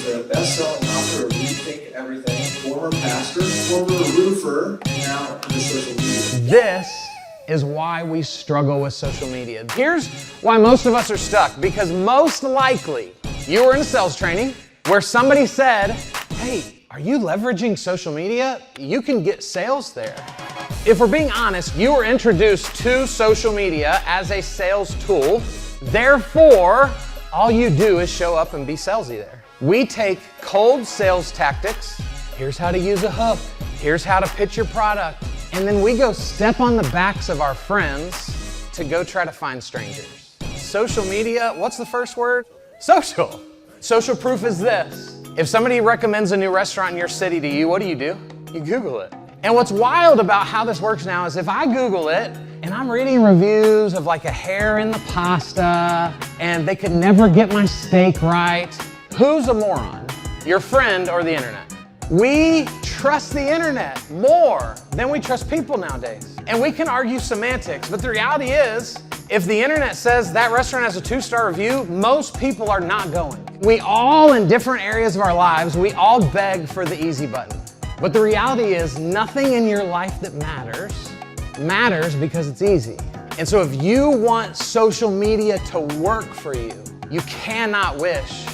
He's the best-selling author of Rethink Everything, former pastor, former roofer, and now into social media. This is why we struggle with social media. Here's why most of us are stuck, because most likely you were in sales training where somebody said, hey, are you leveraging social media? You can get sales there. If we're being honest, you were introduced to social media as a sales tool. Therefore, all you do is show up and be salesy there. We take cold sales tactics. Here's how to use a hook. Here's how to pitch your product. And then we go step on the backs of our friends to go try to find strangers. Social media, what's the first word? Social. Social proof is this. If somebody recommends a new restaurant in your city to you, what do? You Google it. And what's wild about how this works now is if I Google it and I'm reading reviews of like a hair in the pasta and they could never get my steak right, who's a moron? Your friend or the internet? We trust the internet more than we trust people nowadays. And we can argue semantics, but the reality is, if the internet says that restaurant has a 2-star review, most people are not going. We all, in different areas of our lives, we all beg for the easy button. But the reality is, nothing in your life that matters because it's easy. And so if you want social media to work for you, you cannot wish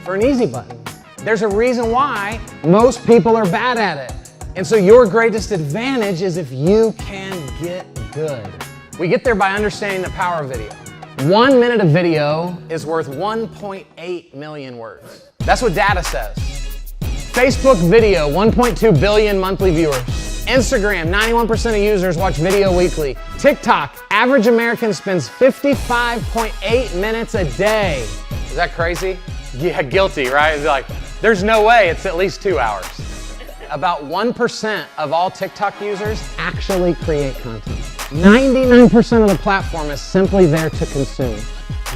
for an easy button. There's a reason why most people are bad at it. And so your greatest advantage is if you can get good. We get there by understanding the power of video. 1 minute of video is worth 1.8 million words. That's what data says. Facebook video, 1.2 billion monthly viewers. Instagram, 91% of users watch video weekly. TikTok, average American spends 55.8 minutes a day. Is that crazy? Yeah, guilty, right? It's like, there's no way it's at least 2 hours. About 1% of all TikTok users actually create content. 99% of the platform is simply there to consume.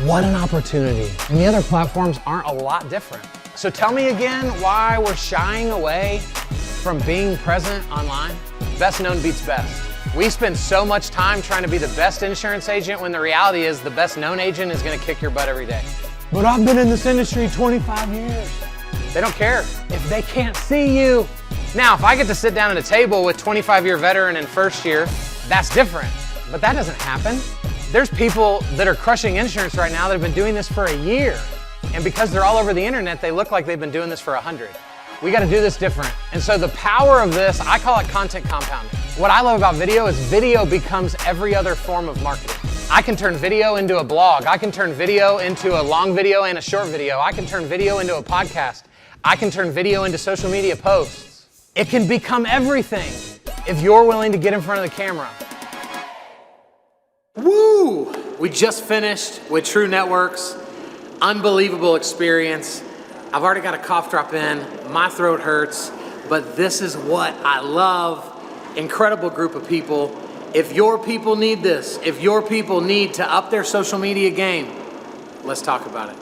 What an opportunity. And the other platforms aren't a lot different. So tell me again why we're shying away from being present online. Best known beats best. We spend so much time trying to be the best insurance agent when the reality is the best known agent is going to kick your butt every day. But I've been in this industry 25 years. They don't care if they can't see you. Now, if I get to sit down at a table with 25-year veteran in first year, that's different. But that doesn't happen. There's people that are crushing insurance right now that have been doing this for a year. And because they're all over the internet, they look like they've been doing this for 100. We got to do this different. And so the power of this, I call it content compounding. What I love about video is video becomes every other form of marketing. I can turn video into a blog. I can turn video into a long video and a short video. I can turn video into a podcast. I can turn video into social media posts. It can become everything if you're willing to get in front of the camera. Woo! We just finished with True Networks. Unbelievable experience. I've already got a cough drop in. My throat hurts, but this is what I love. Incredible group of people. If your people need this, if your people need to up their social media game, let's talk about it.